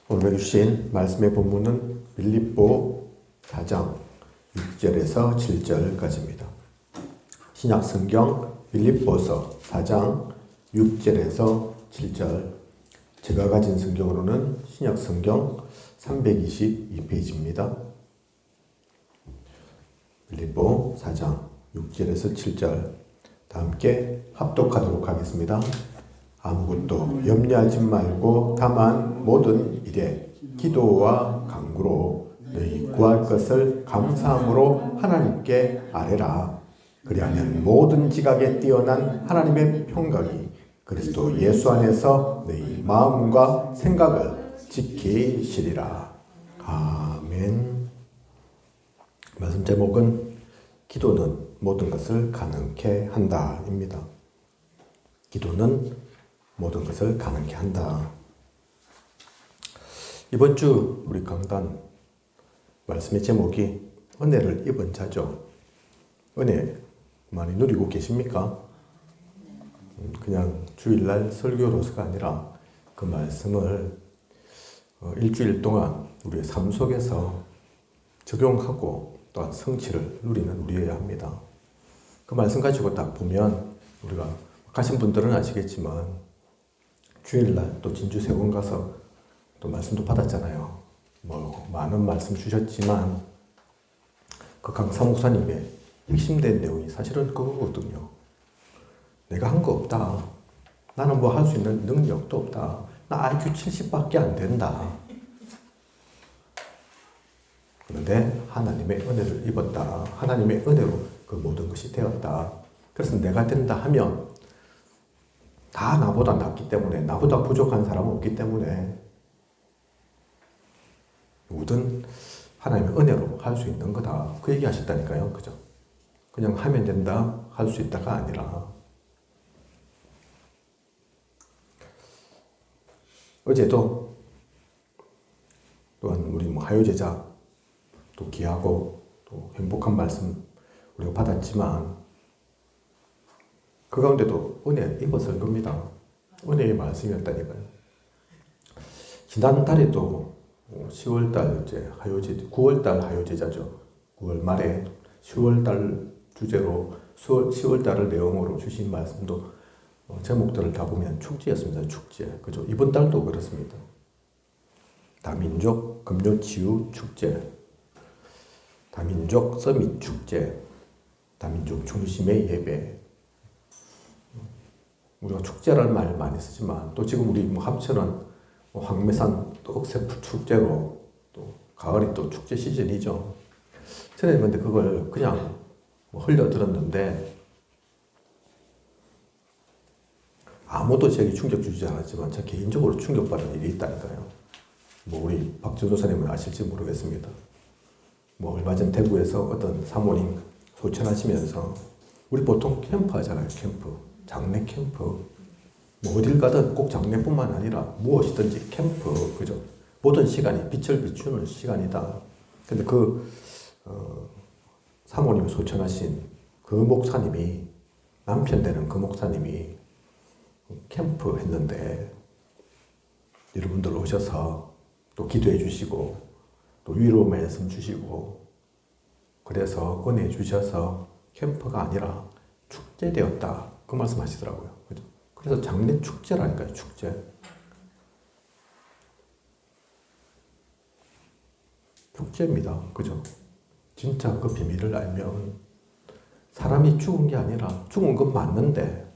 오늘 주신 말씀의 본문은 빌립보 4장 6절에서 7절까지입니다. 신약 성경 빌립보서 4장 6절에서 7절. 제가 가진 성경으로는 신약 성경 322페이지입니다. 빌립보 4장 6절에서 7절. 다 함께 합독하도록 하겠습니다. 아무것도 염려하지 말고 다만 모든 일에 기도와 간구로 너희 구할 것을 감사함으로 하나님께 아뢰라. 그리하면 모든 지각에 뛰어난 하나님의 평강이 그리스도 예수 안에서 너희 마음과 생각을 지키시리라. 아멘. 말씀 제목은 기도는 모든 것을 가능케 한다입니다. 기도는 모든 것을 가능케 한다. 이번 주 우리 강단 말씀의 제목이 은혜를 입은 자죠. 은혜 많이 누리고 계십니까? 그냥 주일날 설교로서가 아니라 그 말씀을 일주일 동안 우리의 삶 속에서 적용하고 또한 성취를 누리는 우리여야 합니다. 그 말씀 가지고 딱 보면 우리가 가신 분들은 아시겠지만 주일날 또 진주 세원 가서 또 말씀도 받았잖아요. 많은 말씀 주셨지만 그 강사 목사님의 핵심된 내용이 사실은 그거거든요. 내가 한 거 없다. 나는 뭐 할 수 있는 능력도 없다. 나 IQ 70밖에 안 된다. 그런데 하나님의 은혜를 입었다. 하나님의 은혜로 그 모든 것이 되었다. 그래서 내가 된다 하면 다 나보다 낫기 때문에, 나보다 부족한 사람은 없기 때문에 모든 하나님의 은혜로 할 수 있는 거다. 그 얘기 하셨다니까요. 그죠? 그냥 하면 된다, 할 수 있다가 아니라. 어제도 또한 우리 하요제자 또 귀하고 또 행복한 말씀 우리가 받았지만 그 가운데도 은혜 입었을 겁니다. 은혜의 말씀이었다니까요. 지난달에도 10월달 이제 하요제, 9월달 하요제자죠. 9월 말에 10월달 주제로 10월달을 내용으로 주신 말씀도 제목들을 다 보면 축제였습니다. 축제. 그죠? 이번 달도 그렇습니다. 다민족 금요치유 축제, 다민족 서밋 축제, 다민족 중심의 예배. 우리가 축제라는 말 많이 쓰지만 또 지금 우리 합천은 황매산 또 억새풀 축제로 또 가을이 또 축제 시즌이죠. 저는 근데 그걸 그냥 흘려 들었는데 아무도 제게 충격 주지 않았지만 제 개인적으로 충격받은 일이 있다니까요. 우리 박준호사님은 아실지 모르겠습니다. 얼마 전 대구에서 어떤 사모님 소천하시면서 우리 보통 캠프 하잖아요. 캠프. 장례 캠프. 어딜 가든 꼭 장례뿐만 아니라 무엇이든지 캠프. 그죠? 모든 시간이 빛을 비추는 시간이다. 근데 사모님이 소천하신 그 목사님이, 남편 되는 그 목사님이 캠프 했는데 여러분들 오셔서 또 기도해 주시고 또 위로 말씀 주시고 그래서 은혜 주셔서 캠프가 아니라 축제 되었다. 그 말씀 하시더라고요. 그죠? 그래서 장례 축제라니까요. 축제. 축제입니다. 그죠? 진짜 그 비밀을 알면 사람이 죽은 게 아니라 죽은 건 맞는데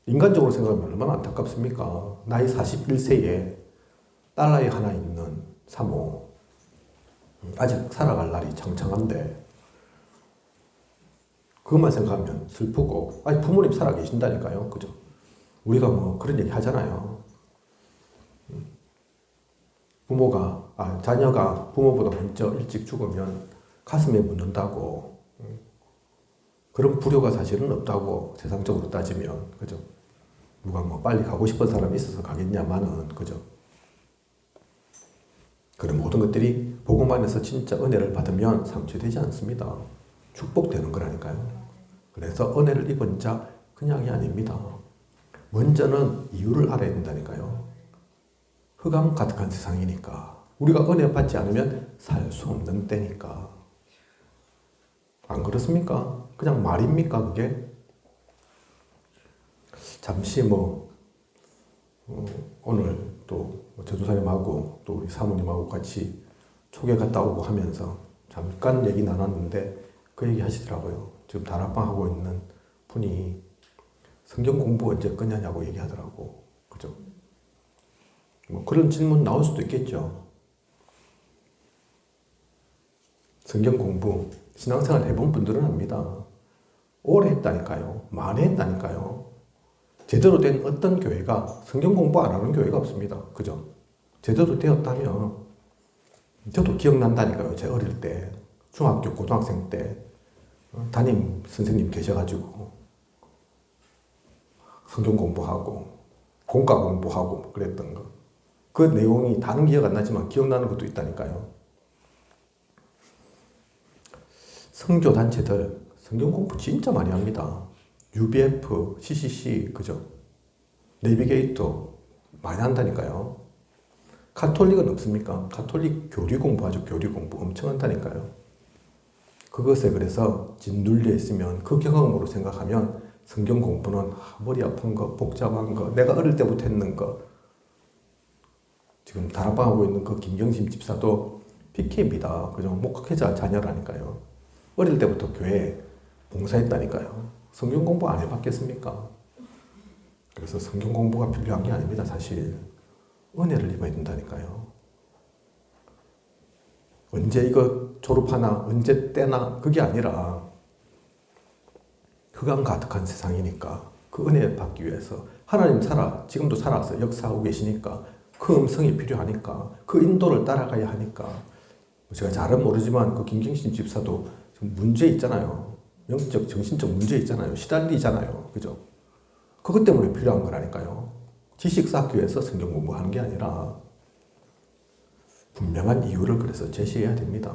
인간적으로 생각하면 얼마나 안타깝습니까? 나이 41세에 딸아이 하나 있는 사모, 아직 살아갈 날이 창창한데 그것만 생각하면 슬프고, 부모님 살아 계신다니까요. 그죠? 우리가 그런 얘기 하잖아요. 자녀가 부모보다 먼저 일찍 죽으면 가슴에 묻는다고. 그런 불효가 사실은 없다고, 세상적으로 따지면. 그죠? 누가 빨리 가고 싶은 사람이 있어서 가겠냐마는, 그죠? 그런 모든 것들이 복음 안에서 진짜 은혜를 받으면 상처되지 않습니다. 축복되는 거라니까요. 그래서 은혜를 입은 자 그냥이 아닙니다. 먼저는 이유를 알아야 된다니까요. 흑암 가득한 세상이니까. 우리가 은혜 받지 않으면 살 수 없는 때니까. 안 그렇습니까? 그냥 말입니까, 그게? 잠시 오늘 또 전도사님하고 또 우리 사모님하고 같이 초계 갔다 오고 하면서 잠깐 얘기 나눴는데 그 얘기 하시더라고요. 지금 다락방 하고 있는 분이 성경 공부 언제 끝냐냐고 얘기하더라고. 그죠? 그런 질문 나올 수도 있겠죠. 성경 공부, 신앙생활 해본 분들은 압니다. 오래 했다니까요. 많이 했다니까요. 제대로 된 어떤 교회가 성경 공부 안 하는 교회가 없습니다. 그죠? 제대로 되었다면 저도 기억난다니까요. 제 어릴 때 중학교 고등학생 때 담임 선생님 계셔가지고 성경 공부하고 공과 공부하고 그랬던 거. 그 내용이 다는 기억 안 나지만 기억나는 것도 있다니까요. 선교 단체들 성경 공부 진짜 많이 합니다. UBF, CCC, 그죠? 내비게이터 많이 한다니까요. 가톨릭은 없습니까? 가톨릭 교리 공부하죠. 교리 공부 엄청 한다니까요. 그것에 그래서 짓눌려 있으면 그 경험으로 생각하면 성경 공부는 머리 아픈 거, 복잡한 거, 내가 어릴 때부터 했는 거. 지금 다락방하고 있는 그 김경심 집사도 PK입니다. 그죠? 목회자 자녀라니까요. 어릴 때부터 교회에 봉사했다니까요. 성경 공부 안 해봤겠습니까? 그래서 성경 공부가 필요한 게 아닙니다. 사실 은혜를 입어야 된다니까요. 언제 이거 졸업하나 언제 때나 그게 아니라 흑암 가득한 세상이니까 그 은혜 받기 위해서 하나님 지금도 살아서 역사하고 계시니까 그 음성이 필요하니까 그 인도를 따라가야 하니까 제가 잘은 모르지만 그 김경신 집사도 문제 있잖아요. 영적, 정신적 문제 있잖아요. 시달리잖아요. 그죠? 그것 때문에 필요한 거라니까요. 지식 쌓기 위해서 성경 공부하는 게 아니라 분명한 이유를 그래서 제시해야 됩니다.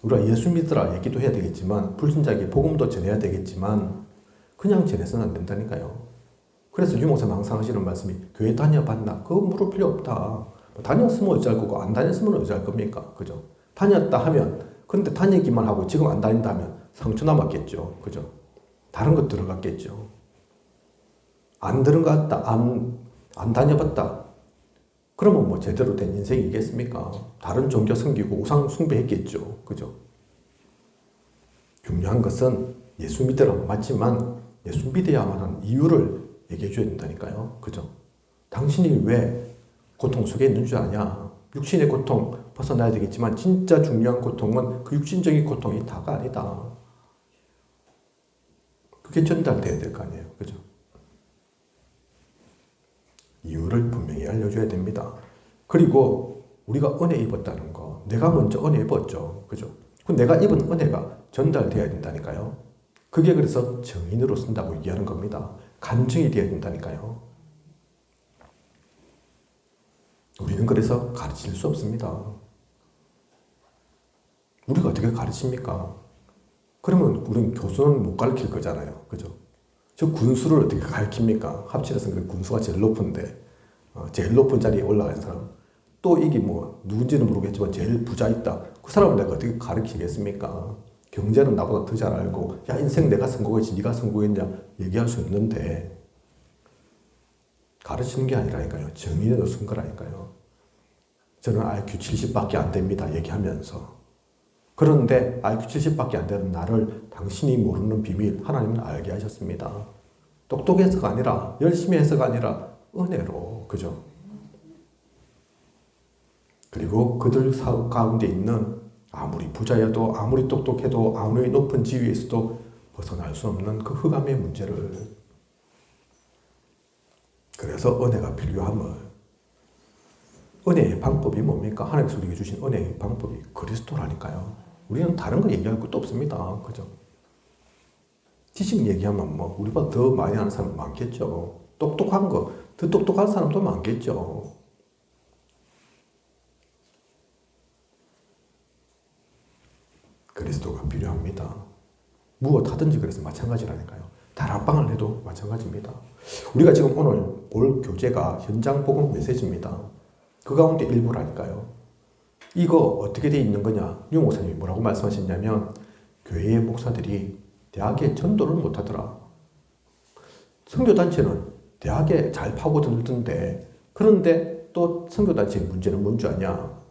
우리가 예수 믿으라 얘기도 해야 되겠지만 불신자에게 복음도 전해야 되겠지만 그냥 전해서는 안 된다니까요. 그래서 유목사님 항상 하시는 말씀이 교회 다녀봤나? 그거 물을 필요 없다. 다녔으면 어찌할 거고 안 다녔으면 어찌할 겁니까? 그죠? 다녔다 하면 그런데 다니기만 하고 지금 안 다닌다 하면 상처 남았겠죠. 그죠? 다른 것 들어갔겠죠. 안 들어갔다, 안 다녀봤다. 그러면 제대로 된 인생이겠습니까? 다른 종교 섬기고 우상 숭배했겠죠. 그죠? 중요한 것은 예수 믿으라 맞지만 예수 믿어야만 하는 이유를 얘기해 줘야 된다니까요. 그죠? 당신이 왜 고통 속에 있는 줄 아냐? 육신의 고통 벗어나야 되겠지만 진짜 중요한 고통은 그 육신적인 고통이 다가 아니다. 그게 전달돼야 될 거 아니에요. 그죠? 이유를 분명히 알려줘야 됩니다. 그리고 우리가 은혜 입었다는 거, 내가 먼저 은혜 입었죠. 그죠? 그 내가 입은 은혜가 전달돼야 된다니까요. 그게 그래서 정인으로 쓴다고 얘기하는 겁니다. 간증이 돼야 된다니까요. 우리는 그래서 가르칠 수 없습니다. 우리가 어떻게 가르칩니까? 그러면 우리는 교수는 못 가르칠 거잖아요. 그죠? 저 군수를 어떻게 가르칩니까? 합치해서 군수가 제일 높은데, 제일 높은 자리에 올라간 사람. 또 이게 누군지는 모르겠지만 제일 부자 있다. 그 사람을 내가 어떻게 가르치겠습니까? 경제는 나보다 더 잘 알고, 야, 인생 내가 성공했지, 네가 성공했냐, 얘기할 수 있는데, 가르치는 게 아니라니까요. 정의를 쓴 거라니까요. 저는 IQ 70밖에 안 됩니다. 얘기하면서. 그런데 IQ 70밖에 안 되는 나를 당신이 모르는 비밀 하나님은 알게 하셨습니다. 똑똑해서가 아니라 열심히 해서가 아니라 은혜로. 그죠? 그리고 그들 가운데 있는 아무리 부자여도 아무리 똑똑해도 아무리 높은 지위에 있어도 벗어날 수 없는 그 흑암의 문제를 그래서 은혜가 필요함을 은혜의 방법이 뭡니까? 하나님께서 우리에게 주신 은혜의 방법이 그리스도라니까요. 우리는 다른 거 얘기할 것도 없습니다. 그죠? 지식 얘기하면 우리보다 더 많이 하는 사람 많겠죠. 똑똑한 거, 더 똑똑한 사람도 많겠죠. 그리스도가 필요합니다. 무엇 하든지 그래서 마찬가지라니까요. 다락방을 해도 마찬가지입니다. 우리가 지금 오늘 볼 교재가 현장 복음 메시지입니다. 그 가운데 일부라니까요. 이거 어떻게 돼 있는 거냐? 유 목사님이 뭐라고 말씀하셨냐면 교회의 목사들이 대학에 전도를 못하더라. 선교단체는 대학에 잘 파고들던데 그런데 또 선교단체의 문제는 뭔 줄 아냐?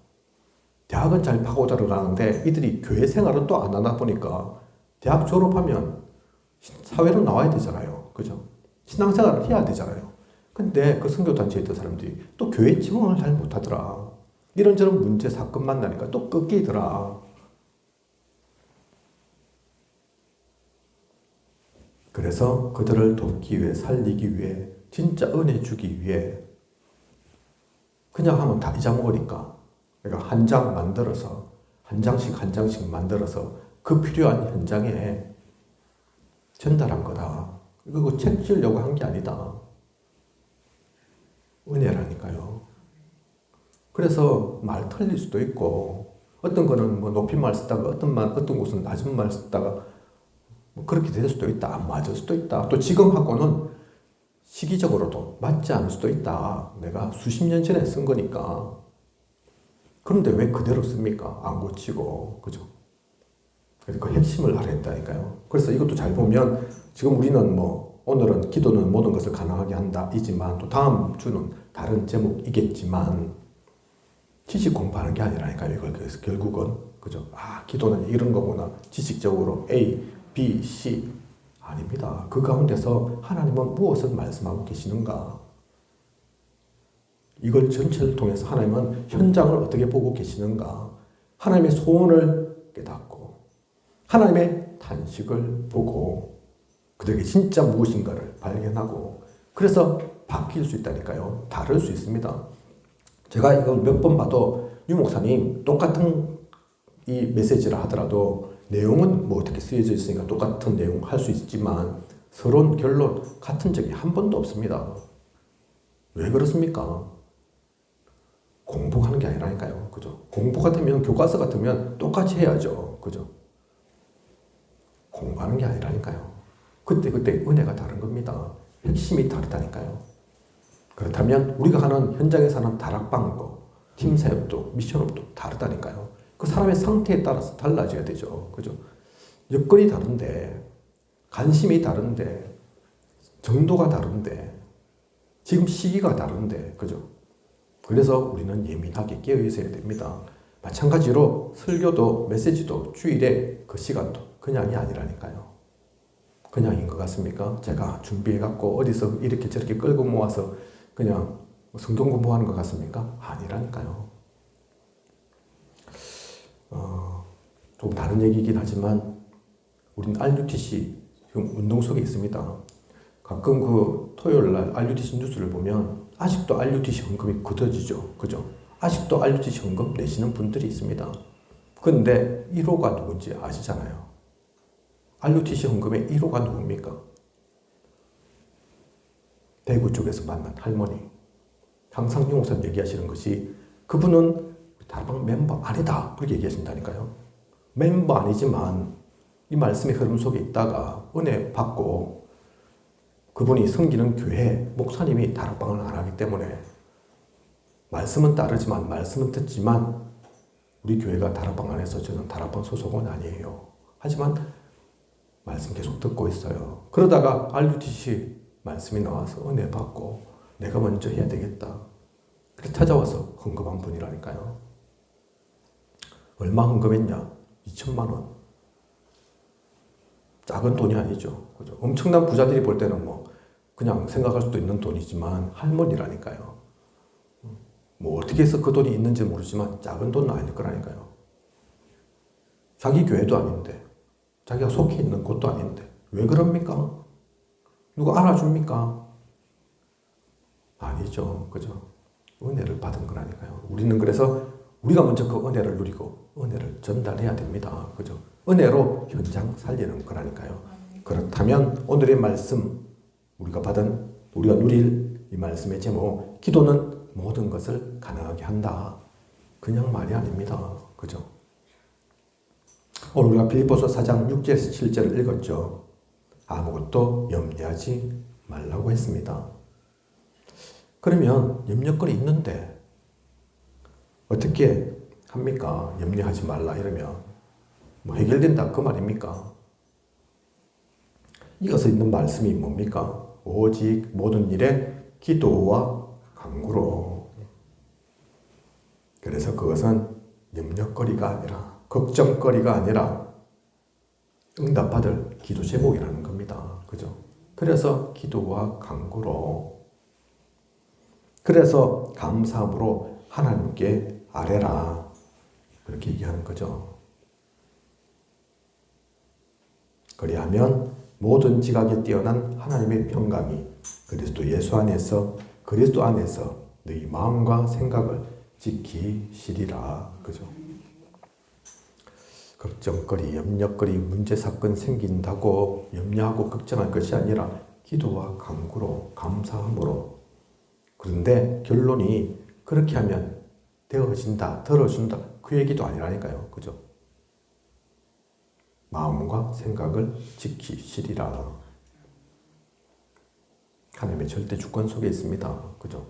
대학은 잘 파고들어가는데 이들이 교회 생활은 또 안 하다 보니까 대학 졸업하면 사회로 나와야 되잖아요. 그죠? 신앙생활을 해야 되잖아요. 근데 그 선교단체에 있던 사람들이 또 교회 지원을 잘 못하더라. 이런저런 문제, 사건 만나니까 또 꺾이더라. 그래서 그들을 돕기 위해, 살리기 위해, 진짜 은혜 주기 위해 그냥 하면 다 잊어먹으니까 내가 한 장 만들어서 한 장씩 만들어서 그 필요한 현장에 전달한 거다. 이거 책 지으려고 한 게 아니다. 은혜라니까요. 그래서 말 틀릴 수도 있고 어떤 거는 뭐 높은 말 쓰다가 어떤 곳은 낮은 말 쓰다가 뭐 그렇게 될 수도 있다. 안 맞을 수도 있다. 또 지금하고는 시기적으로도 맞지 않을 수도 있다. 내가 수십 년 전에 쓴 거니까. 그런데 왜 그대로 씁니까? 안 고치고. 그죠? 그래서 그 핵심을 알아냈다니까요. 그래서 이것도 잘 보면 지금 우리는 뭐 오늘은 기도는 모든 것을 가능하게 한다 이지만 또 다음 주는 다른 제목이겠지만 지식 공부하는 게 아니라니까요. 이걸 그래서 결국은 그죠? 아 기도는 이런 거구나. 지식적으로 A, B, C 아닙니다. 그 가운데서 하나님은 무엇을 말씀하고 계시는가? 이걸 전체를 통해서 하나님은 현장을 어떻게 보고 계시는가? 하나님의 소원을 깨닫고 하나님의 탄식을 보고 그들에게 진짜 무엇인가를 발견하고 그래서 바뀔 수 있다니까요. 다를 수 있습니다. 제가 이걸 몇 번 봐도 유 목사님 똑같은 이 메시지를 하더라도 내용은 뭐 어떻게 쓰여져 있으니까 똑같은 내용 할 수 있지만 서론, 결론 같은 적이 한 번도 없습니다. 왜 그렇습니까? 공부하는 게 아니라니까요. 그죠? 공부 같으면 교과서 같으면 똑같이 해야죠. 그죠? 공부하는 게 아니라니까요. 그때 은혜가 다른 겁니다. 핵심이 다르다니까요. 그렇다면 우리가 하는 현장에서 하는 다락방도 팀 사역도 미션업도 다르다니까요. 그 사람의 상태에 따라서 달라져야 되죠. 그죠? 여건이 다른데 관심이 다른데 정도가 다른데 지금 시기가 다른데 그죠? 그래서 우리는 예민하게 깨어 있어야 됩니다. 마찬가지로 설교도 메시지도 주일에 그 시간도 그냥이 아니라니까요. 그냥인 것 같습니까? 제가 준비해갖고 어디서 이렇게 저렇게 끌고 모아서 그냥 성경 공부하는 것 같습니까? 아니라니까요. 좀 다른 얘기이긴 하지만 우리는 RUTC 지금 운동 속에 있습니다. 가끔 그 토요일 날 RUTC 뉴스를 보면 아직도 RUTC 헌금이 굳어지죠. 그죠? 아직도 RUTC 헌금 내시는 분들이 있습니다. 그런데 1호가 누군지 아시잖아요. RUTC 헌금의 1호가 누굽니까? 대구 쪽에서 만난 할머니. 항상 유 목사님 얘기하시는 것이 그분은 다락방 멤버 아니다. 그렇게 얘기하신다니까요. 멤버 아니지만 이 말씀의 흐름 속에 있다가 은혜 받고 그분이 섬기는 교회 목사님이 다락방을 안 하기 때문에 말씀은 따르지만 말씀은 듣지만 우리 교회가 다락방 안에서 저는 다락방 소속은 아니에요. 하지만 말씀 계속 듣고 있어요. 그러다가 RUTC 말씀이 나와서 은혜 받고 내가 먼저 해야 되겠다. 그래서 찾아와서 헌금한 분이라니까요. 얼마 헌금했냐? 2천만 원. 작은 돈이 아니죠. 그죠? 엄청난 부자들이 볼 때는 뭐 그냥 생각할 수도 있는 돈이지만 할머니라니까요. 뭐 어떻게 해서 그 돈이 있는지 모르지만 작은 돈은 아닐 거라니까요. 자기 교회도 아닌데 자기가 속해 있는 곳도 아닌데 왜 그럽니까? 누가 알아줍니까? 아니죠. 그죠? 은혜를 받은 거라니까요. 우리는 그래서 우리가 먼저 그 은혜를 누리고 은혜를 전달해야 됩니다. 그죠? 은혜로 현장 살리는 거라니까요. 그렇다면 오늘의 말씀 우리가 누릴 이 말씀의 제목 기도는 모든 것을 가능하게 한다. 그냥 말이 아닙니다. 그죠? 오늘 우리가 빌립보서 4장 6절에서 7절을 읽었죠. 아무것도 염려하지 말라고 했습니다. 그러면 염려거리 있는데 어떻게 합니까? 염려하지 말라 이러면 뭐 해결된다 그 말입니까? 이어서 있는 말씀이 뭡니까? 오직 모든 일에 기도와 간구로. 그래서 그것은 염려거리가 아니라 걱정거리가 아니라 응답받을 기도 제목이라는 겁니다. 그죠? 그래서 기도와 간구로. 그래서 감사함으로 하나님께 아뢰라. 그렇게 얘기하는 거죠. 그리하면 모든 지각에 뛰어난 하나님의 평강이 그리스도 예수 안에서 그리스도 안에서 너희 마음과 생각을 지키시리라. 그죠? 걱정거리, 염려거리, 문제 사건 생긴다고 염려하고 걱정할 것이 아니라 기도와 간구로 감사함으로. 그런데 결론이 그렇게 하면 되어진다, 들어준다 그 얘기도 아니라니까요. 그죠? 마음과 생각을 지키시리라. 하나님의 절대 주권 속에 있습니다. 그죠?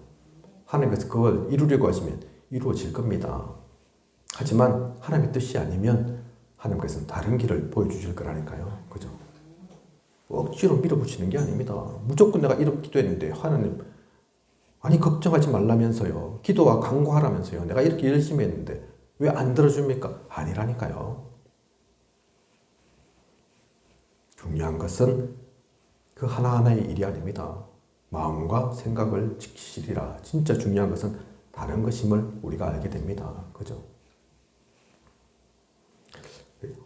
하나님께서 그걸 이루려고 하시면 이루어질 겁니다. 하지만 하나님의 뜻이 아니면 하나님께서는 다른 길을 보여주실 거라니까요. 그죠? 억지로 밀어붙이는 게 아닙니다. 무조건 내가 이렇게 기도했는데 하나님 아니 걱정하지 말라면서요. 기도와 간구하라면서요. 내가 이렇게 열심히 했는데 왜 안 들어줍니까? 아니라니까요. 중요한 것은 그 하나하나의 일이 아닙니다. 마음과 생각을 지키시리라. 진짜 중요한 것은 다른 것임을 우리가 알게 됩니다. 그죠?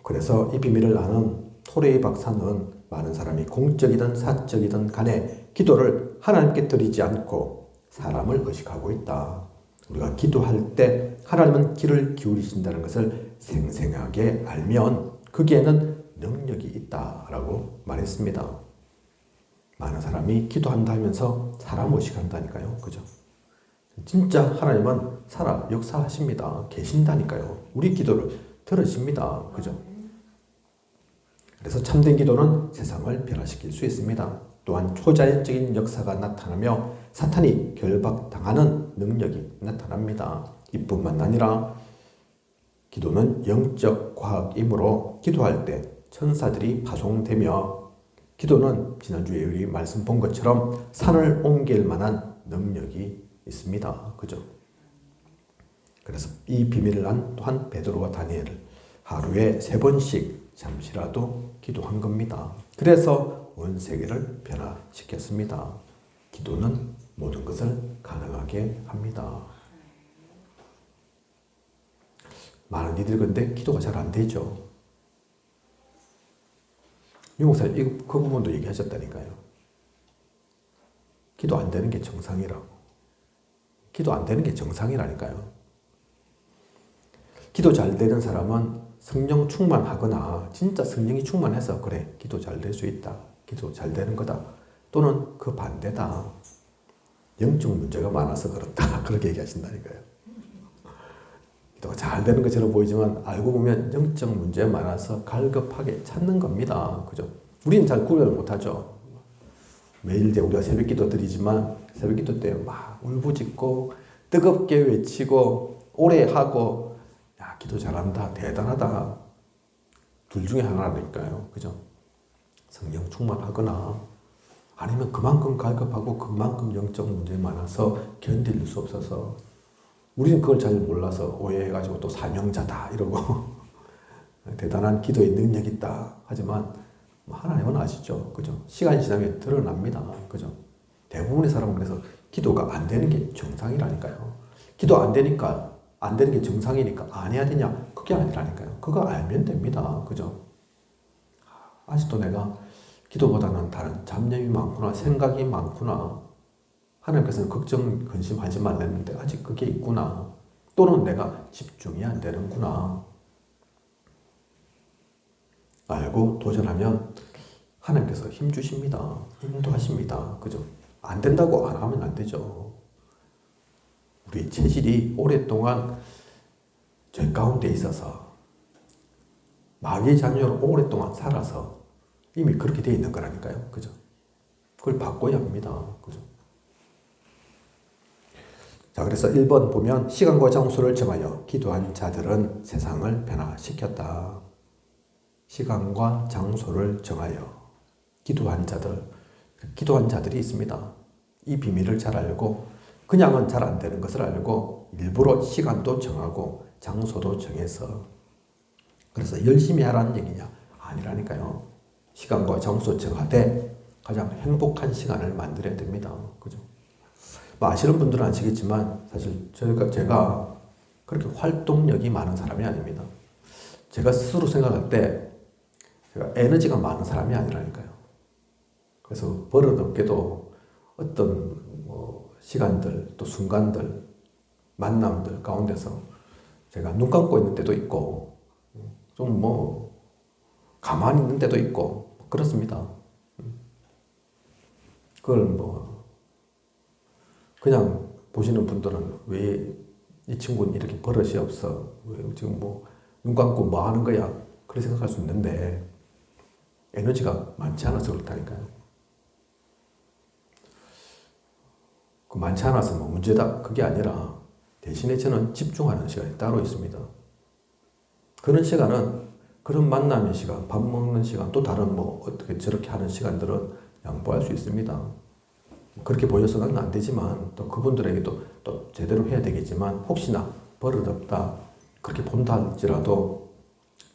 그래서 이 비밀을 아는 토레이 박사는 많은 사람이 공적이든 사적이든 간에 기도를 하나님께 드리지 않고 사람을 의식하고 있다. 우리가 기도할 때 하나님은 귀를 기울이신다는 것을 생생하게 알면 거기에는 능력이 있다라고 말했습니다. 많은 사람이 기도한다 하면서 사람 의식한다니까요. 그죠? 진짜 하나님은 살아 역사하십니다. 계신다니까요. 우리 기도를 들으십니다. 그죠? 그래서 참된 기도는 세상을 변화시킬 수 있습니다. 또한 초자연적인 역사가 나타나며 사탄이 결박당하는 능력이 나타납니다. 이뿐만 아니라 기도는 영적 과학이므로 기도할 때 천사들이 파송되며 기도는 지난주에 우리 말씀 본 것처럼 산을 옮길 만한 능력이 있습니다. 그죠? 그래서 이 비밀을 안 또한 베드로와 다니엘을 하루에 3번씩 잠시라도 기도한 겁니다. 그래서 온 세계를 변화시켰습니다. 기도는 모든 것을 가능하게 합니다. 많은 이들이 근데 기도가 잘 안 되죠. 유 목사님 그 부분도 얘기하셨다니까요. 기도 안 되는 게 정상이라고. 기도 안 되는 게 정상이라니까요. 기도 잘 되는 사람은 성령 충만하거나 진짜 성령이 충만해서 그래 기도 잘 될 수 있다. 기도 잘 되는 거다. 또는 그 반대다. 영적 문제가 많아서 그렇다. 그렇게 얘기하신다니까요. 기도가 잘 되는 것처럼 보이지만 알고 보면 영적 문제가 많아서 갈급하게 찾는 겁니다. 그죠? 우리는 잘 구별을 못하죠. 매일 이제 우리가 새벽 기도 드리지만 새벽 기도 때 막 울부짖고 뜨겁게 외치고 오래 하고 야 기도 잘한다 대단하다 둘 중에 하나니까요. 그죠? 성령 충만하거나 아니면 그만큼 갈급하고 그만큼 영적 문제 많아서 견딜 수 없어서 우리는 그걸 잘 몰라서 오해해가지고 또 사명자다 이러고 대단한 기도의 능력이 있다 하지만 하나님은 아시죠. 그죠? 시간이 지나면 드러납니다. 그죠? 대부분의 사람은 그래서 기도가 안 되는 게 정상이라니까요. 기도 안 되니까 안 되는 게 정상이니까 안 해야 되냐? 그게 아니라니까요. 그거 알면 됩니다. 그죠? 아직도 내가 기도보다는 다른 잡념이 많구나, 생각이 많구나. 하나님께서는 걱정, 근심하지 말랬는데 아직 그게 있구나. 또는 내가 집중이 안 되는구나. 알고 도전하면 하나님께서 힘 주십니다. 인도하십니다. 그죠? 안 된다고 안 하면 안 되죠. 우리 체질이 오랫동안 죄 가운데 있어서 마귀의 자녀로 오랫동안 살아서 이미 그렇게 되어 있는 거라니까요. 그죠? 그걸 바꿔야 합니다. 그죠? 자, 그래서 1번 보면 시간과 장소를 정하여 기도한 자들은 세상을 변화시켰다. 시간과 장소를 정하여 기도한 자들이 있습니다. 이 비밀을 잘 알고 그냥은 잘 안 되는 것을 알고 일부러 시간도 정하고 장소도 정해서 그래서 열심히 하라는 얘기냐? 아니라니까요. 시간과 장소 정하되 가장 행복한 시간을 만들어야 됩니다. 그죠? 뭐 아시는 분들은 아시겠지만 사실 제가 그렇게 활동력이 많은 사람이 아닙니다. 제가 스스로 생각할 때 제가 에너지가 많은 사람이 아니라니까요. 그래서 버릇없게도 어떤 시간들 또 순간들 만남들 가운데서 제가 눈 감고 있는 때도 있고 좀 가만히 있는 때도 있고 그렇습니다. 그걸 그냥 보시는 분들은 왜 이 친구는 이렇게 버릇이 없어? 왜 지금 눈 감고 뭐 하는 거야? 그렇게 생각할 수 있는데 에너지가 많지 않아서 그렇다니까요. 그 많지 않아서 문제다 그게 아니라 대신에 저는 집중하는 시간이 따로 있습니다. 그런 시간은 그런 만남의 시간, 밥 먹는 시간, 또 다른 어떻게 저렇게 하는 시간들은 양보할 수 있습니다. 그렇게 보여서는 안 되지만 또 그분들에게도 또 제대로 해야 되겠지만 혹시나 버릇없다 그렇게 본다 할지라도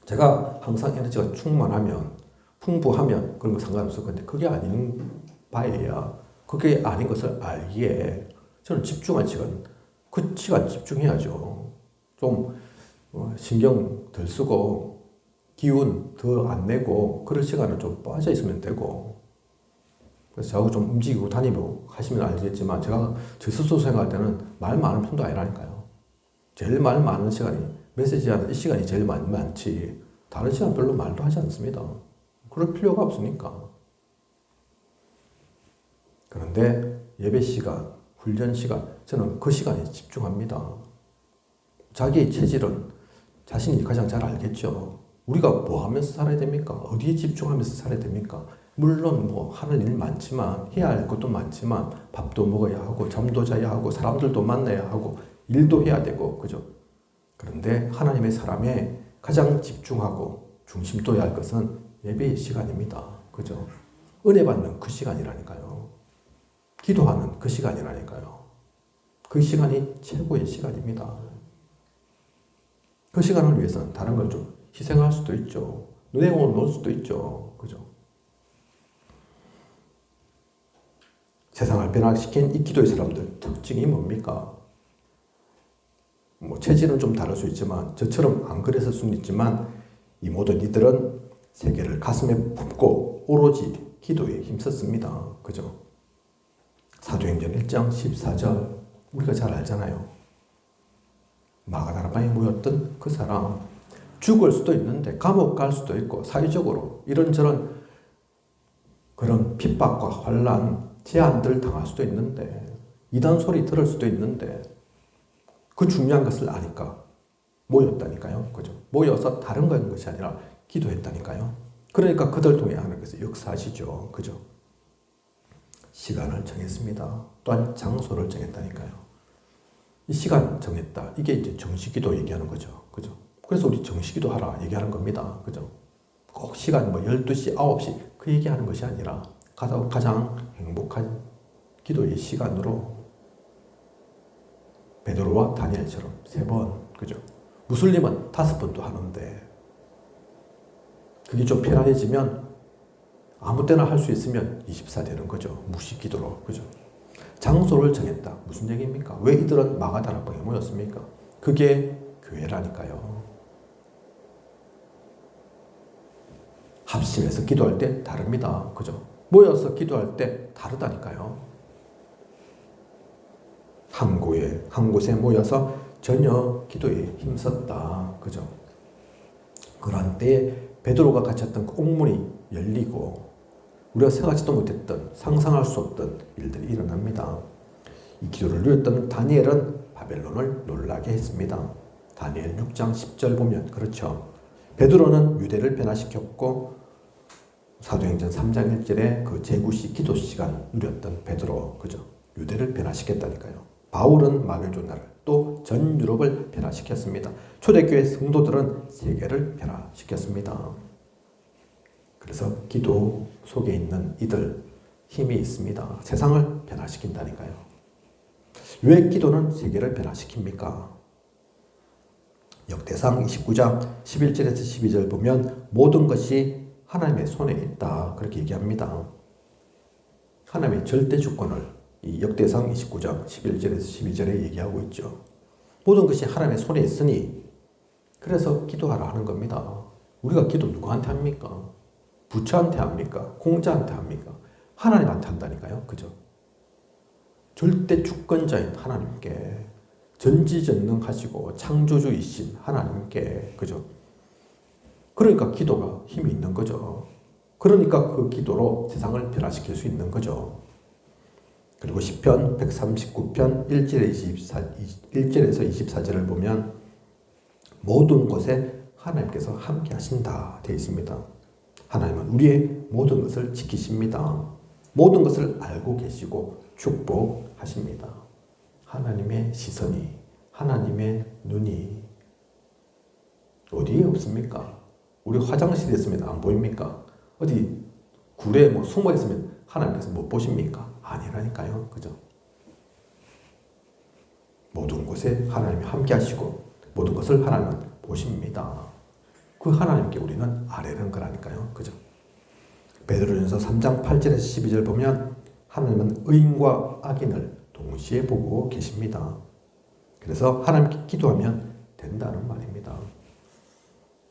제가 항상 에너지가 충만하면 풍부하면 그런 거 상관없을 건데 그게 아닌 바에야 그게 아닌 것을 알기에 저는 집중한 시간 그 시간 집중해야죠. 좀 신경 덜 쓰고 기운 더 안 내고 그럴 시간은 좀 빠져 있으면 되고 그래서 저하고 좀 움직이고 다니고 하시면 알겠지만 제가 제 스스로 생각할 때는 말 많은 편도 아니라니까요. 제일 말 많은 시간이 메시지하는 이 시간이 제일 많지 다른 시간 별로 말도 하지 않습니다. 그럴 필요가 없으니까. 그런데 예배 시간, 훈련 시간 저는 그 시간에 집중합니다. 자기의 체질은 자신이 가장 잘 알겠죠. 우리가 뭐 하면서 살아야 됩니까? 어디에 집중하면서 살아야 됩니까? 물론 하는 일 많지만 해야 할 것도 많지만 밥도 먹어야 하고 잠도 자야 하고 사람들도 만나야 하고 일도 해야 되고 그죠? 그런데 하나님의 사람에 가장 집중하고 중심 둬야 할 것은 예배의 시간입니다. 그죠? 은혜 받는 그 시간이라니까요. 기도하는 그 시간이라니까요. 그 시간이 최고의 시간입니다. 그 시간을 위해서는 다른 걸 좀 희생할 수도 있죠. 내용을 놓을 수도 있죠. 그죠? 세상을 변화시킨 이 기도의 사람들 특징이 뭡니까? 체질은 좀 다를 수 있지만 저처럼 안 그랬을 수는 있지만 이 모든 이들은 세계를 가슴에 품고 오로지 기도에 힘썼습니다. 그죠? 사도행전 1장 14절 우리가 잘 알잖아요. 마가다라방에 모였던 그 사람 죽을 수도 있는데 감옥 갈 수도 있고 사회적으로 이런저런 그런 핍박과 환란 제한들 당할 수도 있는데 이단 소리 들을 수도 있는데 그 중요한 것을 아니까 모였다니까요. 그죠? 모여서 다른 것이 아니라 기도했다니까요. 그러니까 그들 통해 하나님께서 역사하시죠. 그죠? 시간을 정했습니다. 또한 장소를 정했다니까요. 이 시간 정했다. 이게 이제 정시기도 얘기하는 거죠. 그죠? 그래서 우리 정시기도 하라 얘기하는 겁니다. 그죠? 꼭 시간 12시, 9시 그 얘기하는 것이 아니라 가장 행복한 기도의 시간으로 베드로와 다니엘처럼 3번, 그죠? 무슬림은 5번도 하는데 그게 좀 편안해지면 아무 때나 할 수 있으면 24 되는 거죠. 무식기도로, 그죠? 장소를 정했다. 무슨 얘기입니까? 왜 이들은 마가다라방에 모였습니까? 그게 교회라니까요. 합심해서 기도할 때 다릅니다. 그죠? 모여서 기도할 때 다르다니까요. 한 곳에 모여서 전혀 기도에 힘썼다. 그죠? 그런 때에 베드로가 갇혔던 그 옥문이 열리고 우리가 생각지도 못했던 상상할 수 없던 일들이 일어납니다. 이 기도를 누렸던 다니엘은 바벨론을 놀라게 했습니다. 다니엘 6장 10절 보면 그렇죠. 베드로는 유대를 변화시켰고 사도행전 3장 1절에 그 제구시 기도 시간 누렸던 베드로, 그죠? 유대를 변화시켰다니까요. 바울은 마게도냐를 또 전 유럽을 변화시켰습니다. 초대교회 성도들은 세계를 변화시켰습니다. 그래서 기도 속에 있는 이들 힘이 있습니다. 세상을 변화시킨다니까요. 왜 기도는 세계를 변화시킵니까? 역대상 29장 11절에서 12절 보면 모든 것이 하나님의 손에 있다 그렇게 얘기합니다. 하나님의 절대 주권을 이 역대상 29장 11절에서 12절에 얘기하고 있죠. 모든 것이 하나님의 손에 있으니 그래서 기도하라 하는 겁니다. 우리가 기도 누구한테 합니까? 부처한테 합니까? 공자한테 합니까? 하나님한테 한다니까요. 그죠? 절대 주권자인 하나님께 전지전능하시고 창조주이신 하나님께 그죠? 그러니까 기도가 힘이 있는 거죠. 그러니까 그 기도로 세상을 변화시킬 수 있는 거죠. 그리고 시편 139편 1절에서 24절을 보면 모든 곳에 하나님께서 함께 하신다 되어 있습니다. 하나님은 우리의 모든 것을 지키십니다. 모든 것을 알고 계시고 축복하십니다. 하나님의 시선이, 하나님의 눈이 어디에 없습니까? 우리 화장실에 있으면 안 보입니까? 어디 굴에 뭐 숨어 있으면 하나님께서 못 보십니까? 아니라니까요. 그죠? 모든 곳에 하나님이 함께 하시고 모든 것을 하나님은 보십니다. 그 하나님께 우리는 아뢰는 거라니까요. 그죠? 베드로전서 3장 8절에서 12절 보면 하나님은 의인과 악인을 동시에 보고 계십니다. 그래서 하나님께 기도하면 된다는 말입니다.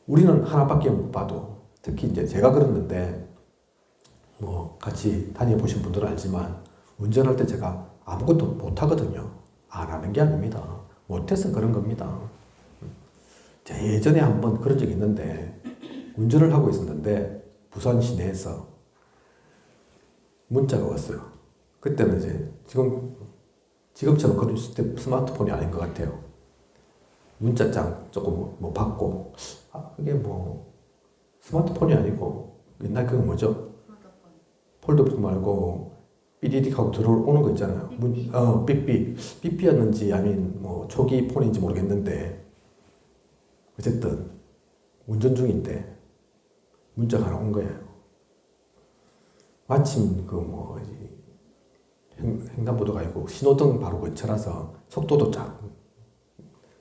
우리는 하나밖에 못 봐도 특히 이제 제가 그랬는데 뭐 같이 다녀보신 분들은 알지만 운전할 때 제가 아무것도 못 하거든요. 안 하는 게 아닙니다. 못해서 그런 겁니다. 예전에 한번 그런 적이 있는데 운전을 하고 있었는데 부산 시내에서 문자가 왔어요. 그때는 이제 지금처럼 그런 스마트폰이 아닌 것 같아요. 문자장 조금 뭐 받고 그게 뭐 스마트폰이 아니고 옛날 그거 뭐죠? 폴더폰 말고 삐디딕 하고 들어오는 거 있잖아요. 삐삐였는지 아니면 뭐 초기 폰인지 모르겠는데 어쨌든 운전 중인데 문자가 하나 온 거예요. 마침 그 뭐 횡단보도가 있고 신호등 바로 근처라서 속도도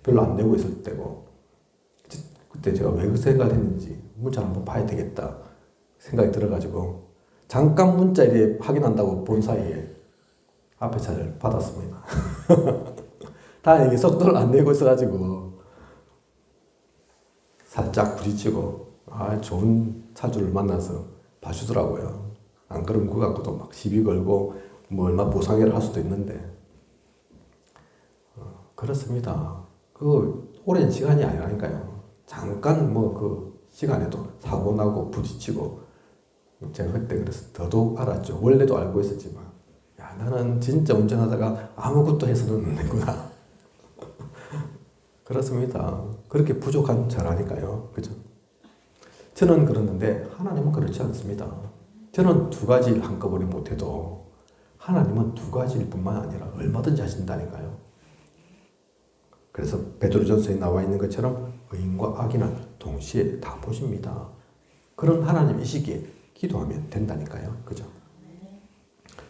별로 안 내고 있을 때고 그때 제가 왜 그 생각을 했는지 문자를 한번 봐야 되겠다 생각이 들어가지고 잠깐 문자 이렇게 확인한다고 본 사이에 앞에 차를 받았습니다. 다행히 속도를 안 내고 있어가지고 살짝 부딪히고 좋은 차주를 만나서 봐주더라고요. 안 그러면 그거 갖고도 막 시비 걸고 뭐 얼마 보상회를 할 수도 있는데 그렇습니다. 그 오랜 시간이 아니라니까요. 잠깐 뭐 그 시간에도 사고 나고 부딪히고 제가 그때 그래서 더더욱 알았죠. 원래도 알고 있었지만 야 나는 진짜 운전하다가 아무것도 해서는 안 되구나. 그렇습니다. 그렇게 부족한 자라니까요. 그죠? 저는 그랬는데 하나님은 그렇지 않습니다. 저는 두 가지를 한꺼번에 못해도 하나님은 두 가지일 뿐만 아니라 얼마든지 하신다니까요. 그래서 베드로전서에 나와 있는 것처럼 의인과 악인은 동시에 다 보십니다. 그런 하나님이시기에 기도하면 된다니까요. 그죠?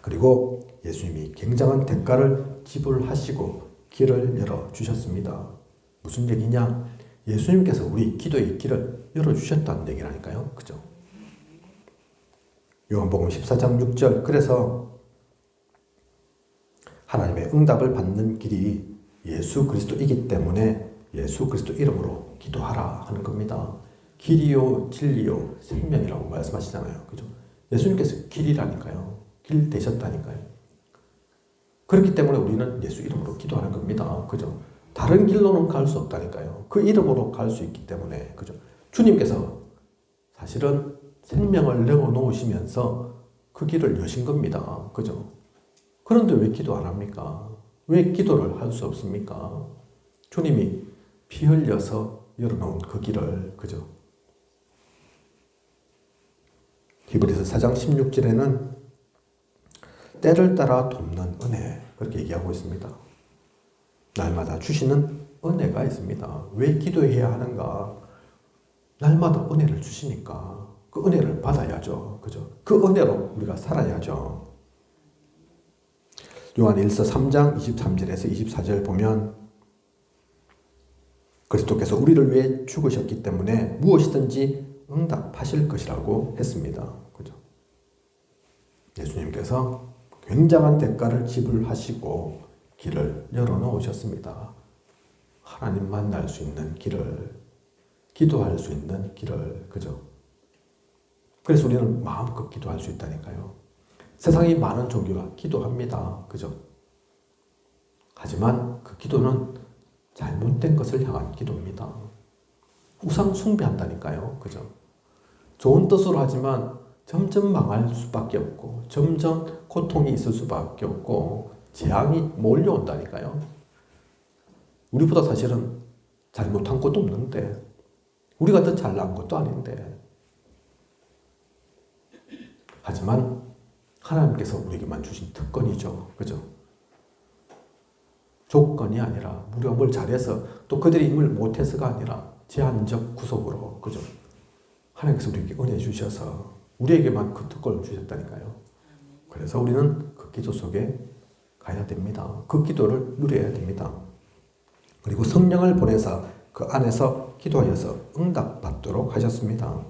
그리고 예수님이 굉장한 대가를 지불하시고 길을 열어주셨습니다. 무슨 얘기냐? 예수님께서 우리 기도의 길을 열어주셨다는 얘기라니까요. 그죠? 요한복음 14장 6절 그래서 하나님의 응답을 받는 길이 예수 그리스도이기 때문에 예수 그리스도 이름으로 기도하라 하는 겁니다. 길이요 진리요 생명이라고 말씀하시잖아요. 그죠? 예수님께서 길이라니까요. 길 되셨다니까요. 그렇기 때문에 우리는 예수 이름으로 기도하는 겁니다. 그죠? 다른 길로는 갈 수 없다니까요. 그 이름으로 갈 수 있기 때문에 그죠? 주님께서 사실은 생명을 내어놓으시면서 그 길을 여신 겁니다. 그죠? 그런데 왜 기도 안 합니까? 왜 기도를 할 수 없습니까? 주님이 피 흘려서 열어놓은 그 길을 그죠? 히브리서 4장 16절에는 때를 따라 돕는 은혜 그렇게 얘기하고 있습니다. 날마다 주시는 은혜가 있습니다. 왜 기도해야 하는가? 날마다 은혜를 주시니까 그 은혜를 받아야죠. 그죠? 그 은혜로 우리가 살아야죠. 요한일서 3장 23절에서 24절 보면 그리스도께서 우리를 위해 죽으셨기 때문에 무엇이든지 응답하실 것이라고 했습니다. 그죠? 예수님께서 굉장한 대가를 지불하시고 길을 열어놓으셨습니다. 하나님 만날 수 있는 길을, 기도할 수 있는 길을, 그죠? 그래서 우리는 마음껏 기도할 수 있다니까요. 세상에 많은 종교가 기도합니다. 그죠? 하지만 그 기도는 잘못된 것을 향한 기도입니다. 우상 숭배한다니까요. 그죠? 좋은 뜻으로 하지만 점점 망할 수밖에 없고 점점 고통이 있을 수밖에 없고 재앙이 몰려온다니까요. 우리보다 사실은 잘못한 것도 없는데 우리가 더 잘난 것도 아닌데 하지만 하나님께서 우리에게만 주신 특권이죠. 그죠? 조건이 아니라 우리가 뭘 잘해서 또 그들이 힘을 못해서가 아니라 제한적 구속으로 그죠? 하나님께서 우리에게 은혜 주셔서 우리에게만 그 특권을 주셨다니까요. 그래서 우리는 그 기도 속에 가야 됩니다. 그 기도를 누려야 됩니다. 그리고 성령을 보내서 그 안에서 기도하여서 응답받도록 하셨습니다.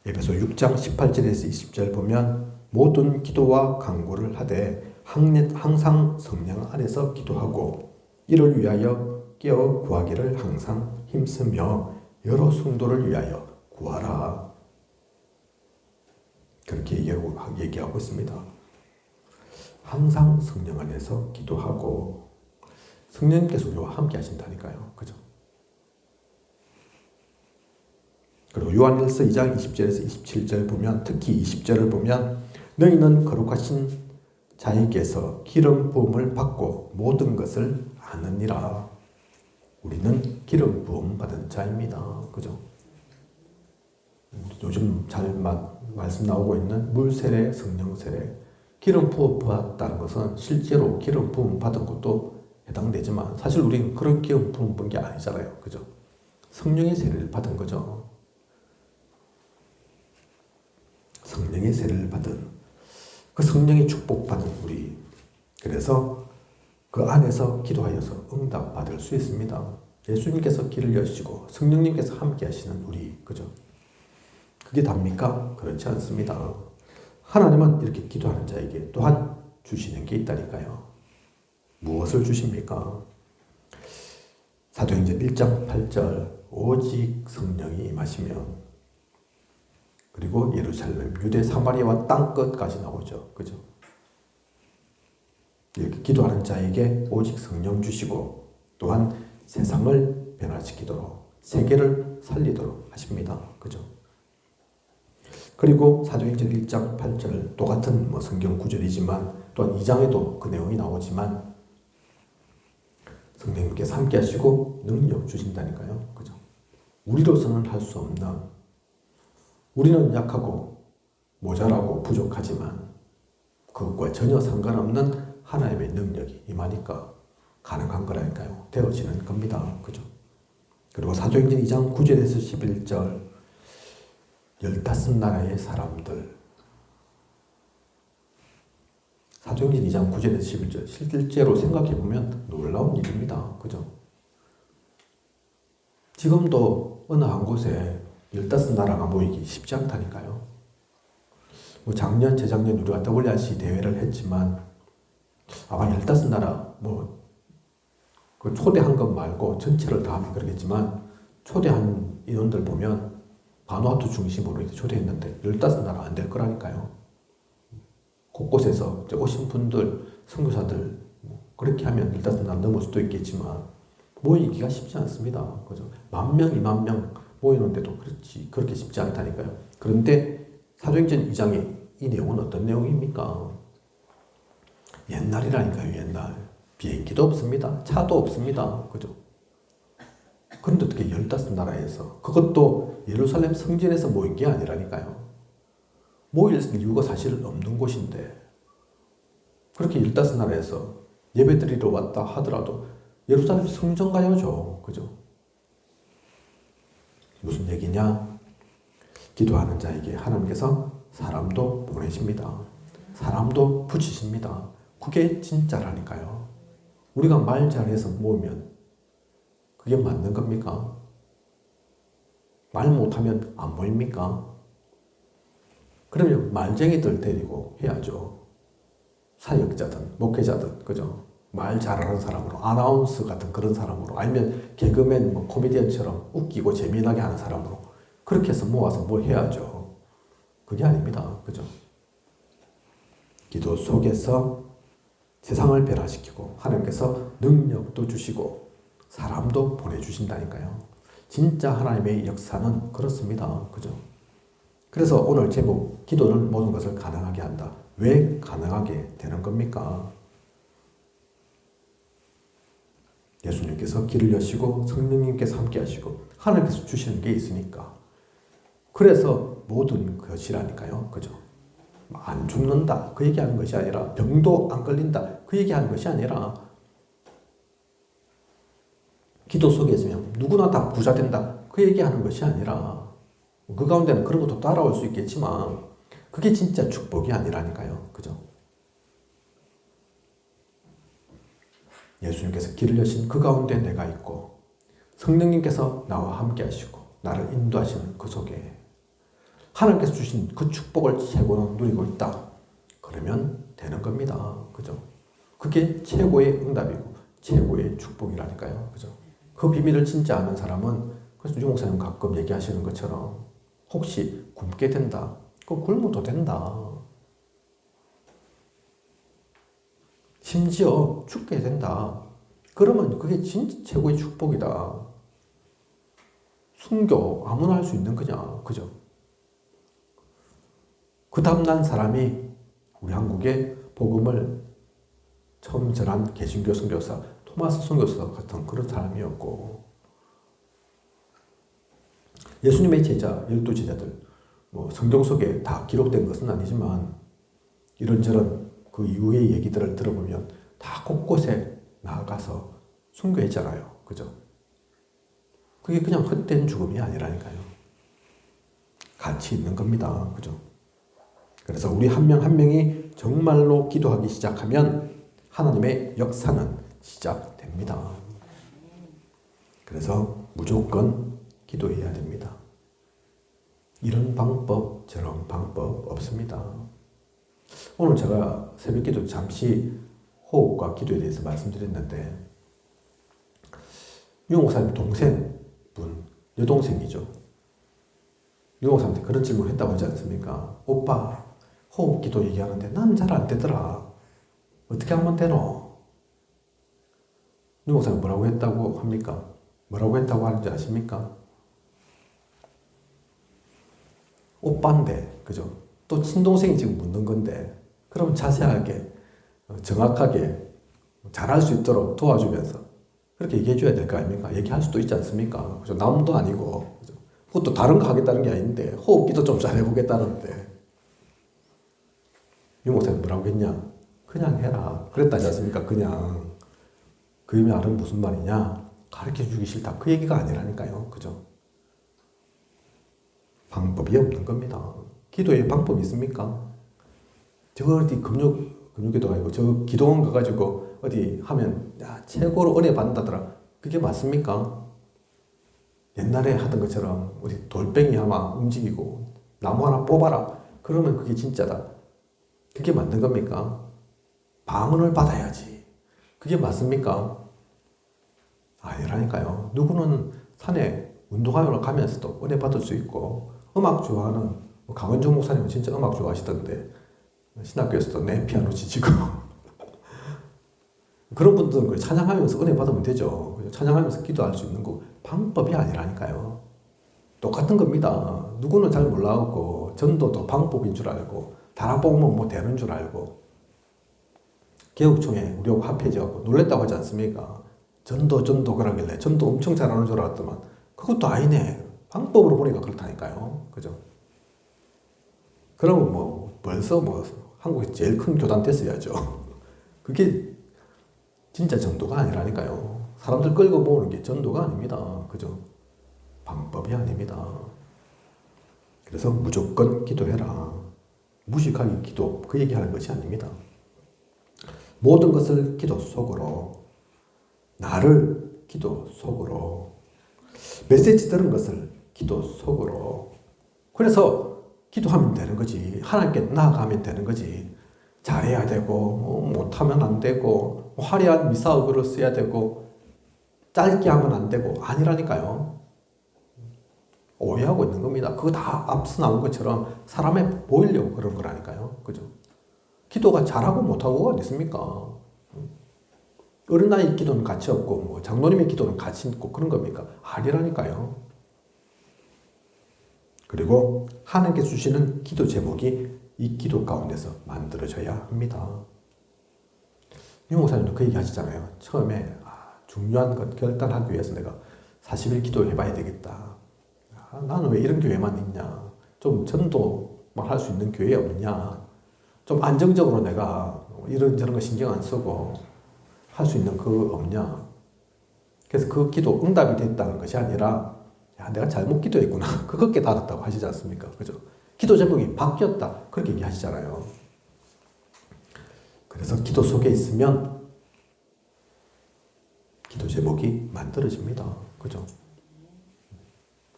에베소 6장 18절에서 20절 보면 모든 기도와 간구를 하되 항상 성령 안에서 기도하고 이를 위하여 깨어 구하기를 항상 힘쓰며 여러 성도를 위하여 구하라. 그렇게 얘기하고 있습니다. 항상 성령 안에서 기도하고 성령님께서 우리와 함께 하신다니까요. 그죠? 그리고 요한일서 2장 20절에서 27절 보면 특히 20절을 보면 너희는 거룩하신 자에게서 기름 부음을 받고 모든 것을 아느니라. 우리는 기름 부음 받은 자입니다. 그죠? 요즘 잘 말씀 나오고 있는 물 세례, 성령 세례, 기름 부음 받았다는 것은 실제로 기름 부음 받은 것도 해당되지만 사실 우리는 그런 기름 부음 받은 게 아니잖아요. 그죠? 성령의 세례를 받은 거죠. 성령의 세례를 받은 그 성령의 축복받은 우리. 그래서 그 안에서 기도하여서 응답받을 수 있습니다. 예수님께서 길을 여시고 성령님께서 함께 하시는 우리. 그죠? 그게 답니까? 그렇지 않습니다. 하나님은 이렇게 기도하는 자에게 또한 주시는 게 있다니까요. 무엇을 주십니까? 사도행전 1장 8절 오직 성령이 임하시면 그리고 예루살렘, 유대, 사마리아와 땅끝까지 나오죠. 그죠? 이렇게 기도하는 자에게 오직 성령 주시고 또한 세상을 변화시키도록 세계를 살리도록 하십니다. 그죠? 그리고 사도행전 1장 8절 똑같은 성경 구절이지만 또한 2장에도 그 내용이 나오지만 성령님께서 함께 하시고 능력 주신다니까요. 그죠? 우리로서는 할 수 없는 우리는 약하고 모자라고 부족하지만 그것과 전혀 상관없는 하나님의 능력이 임하니까 가능한 거라니까요. 되어지는 겁니다. 그죠? 그리고 사도행전 2장 9절에서 11절 15나라의 사람들 사도행전 2장 9절에서 11절 실제로 생각해보면 놀라운 일입니다. 그죠? 지금도 어느 한 곳에 15나라가 모이기 쉽지 않다니까요. 작년, 재작년 우리가 WRC 대회를 했지만 아마 15나라 그 초대한 것 말고 전체를 다 하면 그러겠지만 초대한 인원들 보면 바누아투 중심으로 이렇게 초대했는데 15나라 안 될 거라니까요. 곳곳에서 오신 분들, 선교사들 그렇게 하면 15나라 넘을 수도 있겠지만 모이기가 쉽지 않습니다. 그죠? 10,000명, 20,000명 모이는데도 그렇게 쉽지 않다니까요. 그런데 사도행전 2장의 이 내용은 어떤 내용입니까? 옛날이라니까요. 옛날. 비행기도 없습니다. 차도 없습니다. 그죠? 그런데 어떻게 15나라에서 그것도 예루살렘 성전에서 모인 게 아니라니까요. 모일 이유가 사실 없는 곳인데 그렇게 15나라에서 예배드리러 왔다 하더라도 예루살렘 성전 가야죠. 그죠? 무슨 얘기냐? 기도하는 자에게 하나님께서 사람도 보내십니다. 사람도 붙이십니다. 그게 진짜라니까요. 우리가 말 잘해서 모으면 그게 맞는 겁니까? 말 못하면 안 모입니까? 그러면 말쟁이들 데리고 해야죠. 사역자든 목회자든 그죠? 말 잘하는 사람으로, 아나운서 같은 그런 사람으로, 아니면 개그맨 뭐 코미디언처럼 웃기고 재미나게 하는 사람으로 그렇게 해서 모아서 뭘 해야죠. 그게 아닙니다. 그죠? 기도 속에서 세상을 변화시키고 하나님께서 능력도 주시고 사람도 보내주신다니까요. 진짜 하나님의 역사는 그렇습니다. 그죠? 그래서 오늘 제목, 기도는 모든 것을 가능하게 한다. 왜 가능하게 되는 겁니까? 예수님께서 길을 여시고 성령님께서 함께 하시고 하나님께서 주시는 게 있으니까. 그래서 모든 것이라니까요. 그죠? 안 죽는다. 그 얘기하는 것이 아니라 병도 안 걸린다. 그 얘기하는 것이 아니라 기도 속에 있으면 누구나 다 부자 된다. 그 얘기하는 것이 아니라 그 가운데는 그런 것도 따라올 수 있겠지만 그게 진짜 축복이 아니라니까요. 그죠? 예수님께서 길을 여신 그 가운데 내가 있고 성령님께서 나와 함께 하시고 나를 인도하시는 그 속에 하나님께서 주신 그 축복을 최고로 누리고 있다. 그러면 되는 겁니다. 그죠? 그게 최고의 응답이고 최고의 축복이라니까요. 그죠? 그 비밀을 진짜 아는 사람은 그래서 유 목사님 가끔 얘기하시는 것처럼 혹시 굶게 된다. 그럼 굶어도 된다. 심지어 죽게 된다. 그러면 그게 진짜 최고의 축복이다. 순교 아무나 할 수 있는 거냐. 그죠? 그 다음난 사람이 우리 한국의 복음을 처음 전한 개신교 선교사 토마스 선교사 같은 그런 사람이었고 예수님의 제자, 12제자들 뭐 성경 속에 다 기록된 것은 아니지만 이런저런 그 이후의 얘기들을 들어보면 다 곳곳에 나아가서 순교했잖아요. 그죠? 그게 그냥 헛된 죽음이 아니라니까요. 가치 있는 겁니다. 그죠? 그래서 우리 한 명 한 명이 정말로 기도하기 시작하면 하나님의 역사는 시작됩니다. 그래서 무조건 기도해야 됩니다. 이런 방법, 저런 방법 없습니다. 오늘 제가 새벽기도 잠시 호흡과 기도에 대해서 말씀드렸는데 유 목사님 동생분, 여동생이죠. 유 목사님한테 그런 질문을 했다고 하지 않습니까? 오빠, 호흡 기도 얘기하는데 난 잘 안 되더라. 어떻게 하면 되노? 유 목사님 뭐라고 했다고 합니까? 뭐라고 했다고 하는지 아십니까? 오빠인데, 그죠? 또 친동생이 지금 묻는 건데, 그럼 자세하게, 정확하게 잘할 수 있도록 도와주면서 그렇게 얘기해 줘야 될 거 아닙니까? 얘기할 수도 있지 않습니까? 그죠? 남도 아니고, 그죠? 그것도 다른 거 하겠다는 게 아닌데, 호흡기도 좀 잘해보겠다는데. 유 목사님 뭐라고 했냐? 그냥 해라. 그랬다지 않습니까? 그냥. 그 말은 무슨 말이냐? 가르쳐 주기 싫다. 그 얘기가 아니라니까요. 그죠? 방법이 없는 겁니다. 기도에 방법이 있습니까? 저 어디 금요기도가 아니고 저 기도원 가가지고 어디 하면 야, 최고로 은혜 받는다더라. 그게 맞습니까? 옛날에 하던 것처럼 우리 돌멩이 하나 움직이고 나무 하나 뽑아라. 그러면 그게 진짜다. 그게 맞는 겁니까? 방언을 받아야지. 그게 맞습니까? 아니라니까요. 누구는 산에 운동하러 가면서도 은혜 받을 수 있고 음악 좋아하는 강원종 목사님은 진짜 음악 좋아하시던데 신학교에서도 내 피아노 치시고 그런 분들은 찬양하면서 은혜 받으면 되죠. 찬양하면서 기도할 수 있는 거 방법이 아니라니까요. 똑같은 겁니다. 누구는 잘 몰라갖고 전도도 방법인 줄 알고 달아보면 뭐 되는 줄 알고 개혁총회 우리하고 합해져갖고 놀랬다고 하지 않습니까? 전도 그러길래 전도 엄청 잘하는 줄 알았더만 그것도 아니네. 방법으로 보니까 그렇다니까요. 그죠? 그러면 뭐 벌써 뭐 한국에 제일 큰 교단 됐어야죠. 그게 진짜 전도가 아니라니까요. 사람들 끌고 모으는 게 전도가 아닙니다. 그죠? 방법이 아닙니다. 그래서 무조건 기도해라. 무식하게 기도, 그 얘기하는 것이 아닙니다. 모든 것을 기도 속으로, 나를 기도 속으로, 메시지 들은 것을 기도 속으로. 그래서 기도하면 되는 거지. 하나님께 나아가면 되는 거지. 잘해야 되고, 못하면 안 되고, 화려한 미사역으로 써야 되고, 짧게 하면 안 되고, 아니라니까요. 오해하고 있는 겁니다. 그거 다 앞서 나온 것처럼 사람에 보이려고 그런 거라니까요. 그죠? 기도가 잘하고 못하고가 어디 있습니까? 어른 나이 기도는 가치 없고, 뭐 장로님의 기도는 가치 있고 그런 겁니까? 아니라니까요. 그리고 하나님께 주시는 기도 제목이 이 기도 가운데서 만들어져야 합니다. 유 목사님도 그 얘기 하시잖아요. 처음에 중요한 것 결단하기 위해서 내가 40일 기도해봐야 되겠다. 나는 왜 이런 교회만 있냐? 좀 전도만 할 수 있는 교회 없냐? 좀 안정적으로 내가 이런저런 거 신경 안 쓰고 할 수 있는 그 없냐? 그래서 그 기도 응답이 됐다는 것이 아니라 내가 잘못 기도했구나. 그거 깨달았다고 하시지 않습니까? 그죠? 기도 제목이 바뀌었다. 그렇게 얘기하시잖아요. 그래서 기도 속에 있으면 기도 제목이 만들어집니다. 그죠?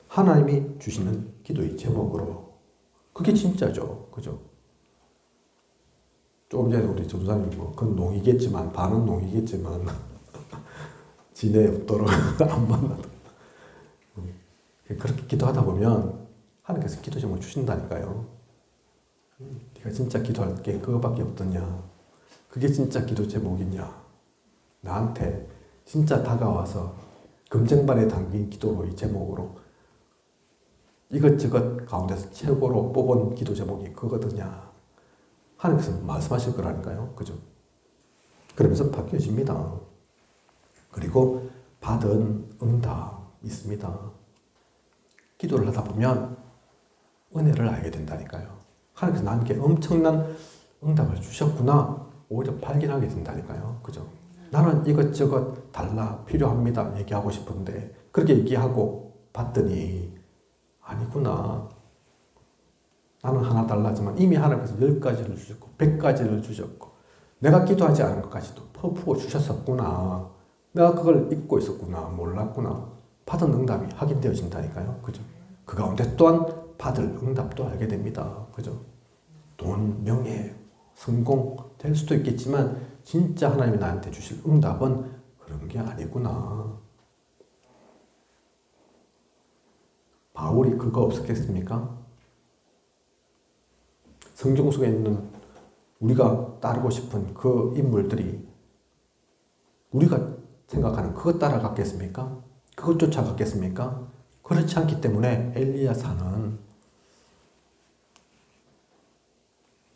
하나님이 주시는 기도의 제목으로. 그게 진짜죠. 그죠? 조금 전에 우리 전도사님이 그건 농이겠지만, 반은 농이겠지만, 지내 없도록 안 만나도. 그렇게 기도하다 보면 하나님께서 기도 제목을 주신다니까요. 네가 진짜 기도할 게 그거밖에 없더냐. 그게 진짜 기도 제목이냐. 나한테 진짜 다가와서 금쟁반에 담긴 기도의 제목으로 이것저것 가운데서 최고로 뽑은 기도 제목이 그거더냐. 하나님께서 말씀하실 거라니까요. 그죠? 그러면서 바뀌어집니다. 그리고 받은 응답 있습니다. 기도를 하다 보면 은혜를 알게 된다니까요. 하나님께서 나에게 엄청난 응답을 주셨구나. 오히려 발견하게 된다니까요. 그죠? 나는 이것저것 달라 필요합니다. 얘기하고 싶은데 그렇게 얘기하고 봤더니 아니구나. 나는 하나 달라지만 이미 하나님께서 10가지를 주셨고 100가지를 주셨고 내가 기도하지 않은 것까지도 퍼부어 주셨었구나. 내가 그걸 잊고 있었구나. 몰랐구나. 받은 응답이 확인되어진다니까요. 그죠? 그 가운데 또한 받을 응답도 알게 됩니다. 그죠? 돈, 명예, 성공 될 수도 있겠지만 진짜 하나님이 나한테 주실 응답은 그런 게 아니구나. 바울이 그거 없었겠습니까? 성경 속에 있는 우리가 따르고 싶은 그 인물들이 우리가 생각하는 그것 따라갔겠습니까? 그것 쫓아갔겠습니까? 그렇지 않기 때문에 엘리야사는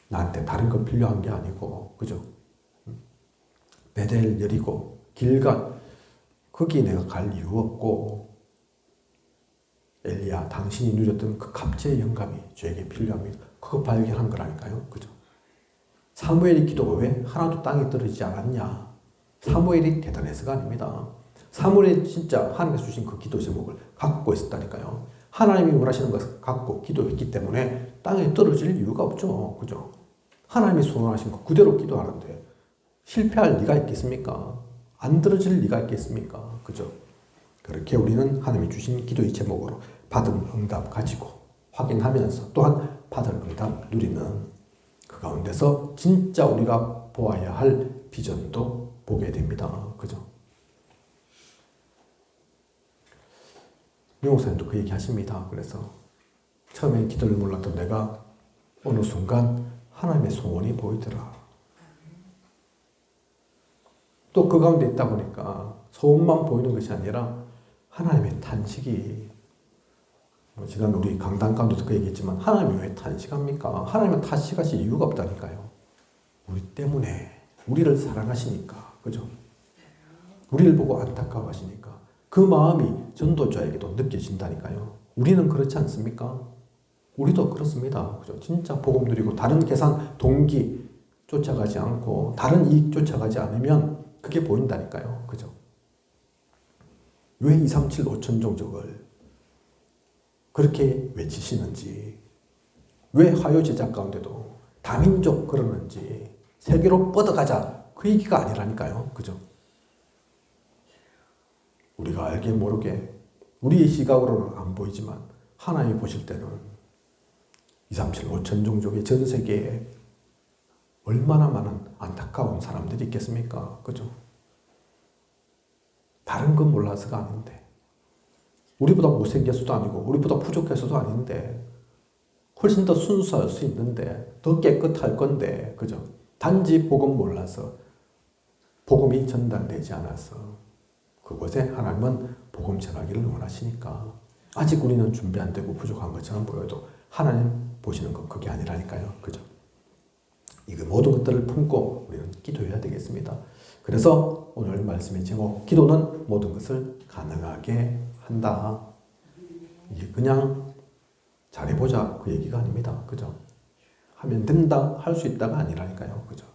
나한테 다른 거 필요한 게 아니고, 그죠? 베델, 여리고, 길갓, 거기 내가 갈 이유 없고, 엘리야, 당신이 누렸던 그 갑제의 영감이 저에게 필요합니다. 그거 발견한 거라니까요. 그죠? 사무엘의 기도가 왜 하나도 땅에 떨어지지 않았냐? 사무엘이 대단해서가 아닙니다. 사무엘이 진짜 하나님께서 주신 그 기도 제목을 갖고 있었다니까요. 하나님이 원하시는 것을 갖고 기도했기 때문에 땅에 떨어질 이유가 없죠. 그죠? 하나님이 소원하신 거 그대로 기도하는데 실패할 리가 있겠습니까? 안 떨어질 리가 있겠습니까? 그죠? 그렇게 우리는 하나님이 주신 기도의 제목으로 받은 응답 가지고 확인하면서 또한 받을 응답 누리는 그 가운데서 진짜 우리가 보아야 할 비전도 보게 됩니다. 그죠? 유 목사님도 그 얘기 하십니다. 그래서 처음에 기도를 몰랐던 내가 어느 순간 하나님의 소원이 보이더라. 또 그 가운데 있다 보니까 소원만 보이는 것이 아니라 하나님의 탄식이 지난 우리 강단 가운데도 그 얘기했지만 하나님이 왜 탄식합니까? 하나님은 탄식하실 이유가 없다니까요. 우리 때문에 우리를 사랑하시니까. 그죠? 우리를 보고 안타까워하시니까 그 마음이 전도자에게도 느껴진다니까요. 우리는 그렇지 않습니까? 우리도 그렇습니다. 그죠? 진짜 복음 누리고 다른 계산, 동기 쫓아가지 않고 다른 이익 쫓아가지 않으면 그게 보인다니까요. 그죠? 왜 2, 3, 7, 5천 종족을 그렇게 외치시는지, 왜 화요 제작 가운데도 다민족 그러는지, 세계로 뻗어가자 그 얘기가 아니라니까요. 그죠? 우리가 알게 모르게 우리의 시각으로는 안 보이지만 하나님이 보실 때는 2, 3, 7, 5천 종족의 전 세계에 얼마나 많은 안타까운 사람들이 있겠습니까? 그죠? 다른 건 몰라서가 아닌데, 우리보다 못생겨서도 아니고 우리보다 부족해서도 아닌데, 훨씬 더 순수할 수 있는데, 더 깨끗할 건데, 그죠? 단지 복음 몰라서, 복음이 전달되지 않아서 그곳에 하나님은 복음 전하기를 원하시니까 아직 우리는 준비 안 되고 부족한 것처럼 보여도 하나님 보시는 건 그게 아니라니까요. 그죠? 이 모든 것들을 품고 우리는 기도해야 되겠습니다. 그래서 오늘 말씀의 제목, 기도는 모든 것을 가능하게 한다. 이게 그냥 잘해보자 그 얘기가 아닙니다. 그죠? 하면 된다, 할 수 있다가 아니라니까요. 그죠?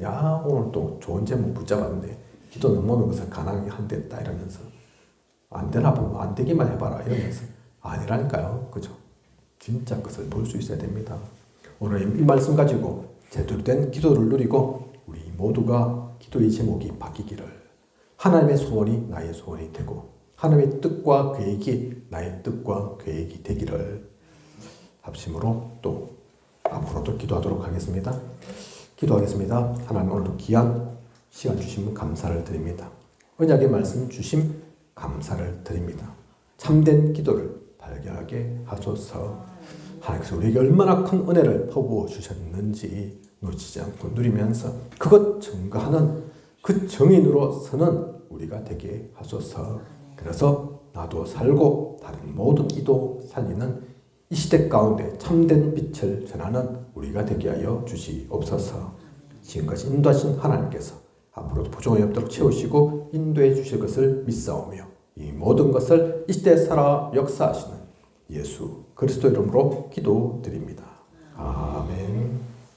야, 오늘 또 좋은 제목 붙잡았는데 기도는 모든 것을 가능하게 한댔다 이러면서 안 되나 보면 안 되기만 해봐라 이러면서 아니라니까요. 그죠? 진짜 것을 볼 수 있어야 됩니다. 오늘 이 말씀 가지고 제대로 된 기도를 누리고 우리 모두가 기도의 제목이 바뀌기를, 하나님의 소원이 나의 소원이 되고 하나님의 뜻과 계획이 나의 뜻과 계획이 되기를 합심으로 또 앞으로도 기도하도록 하겠습니다. 기도하겠습니다. 하나님, 오늘도 귀한 시간 주시면 감사를 드립니다. 언약의 말씀 주심 감사를 드립니다. 참된 기도를 발견하게 하소서. 하나님께서 우리에게 얼마나 큰 은혜를 퍼부어 주셨는지 놓치지 않고 누리면서 그것 증거하는 그 정인으로서는 우리가 되게 하소서. 그래서 나도 살고 다른 모든 이도 살리는 이 시대 가운데 참된 빛을 전하는 우리가 되게 하여 주시옵소서. 지금까지 인도하신 하나님께서 앞으로도 부족함이 없도록 채우시고 인도해 주실 것을 믿사오며 이 모든 것을 이 시대에 살아 역사하시는 예수 그리스도 이름으로 기도드립니다. 아멘.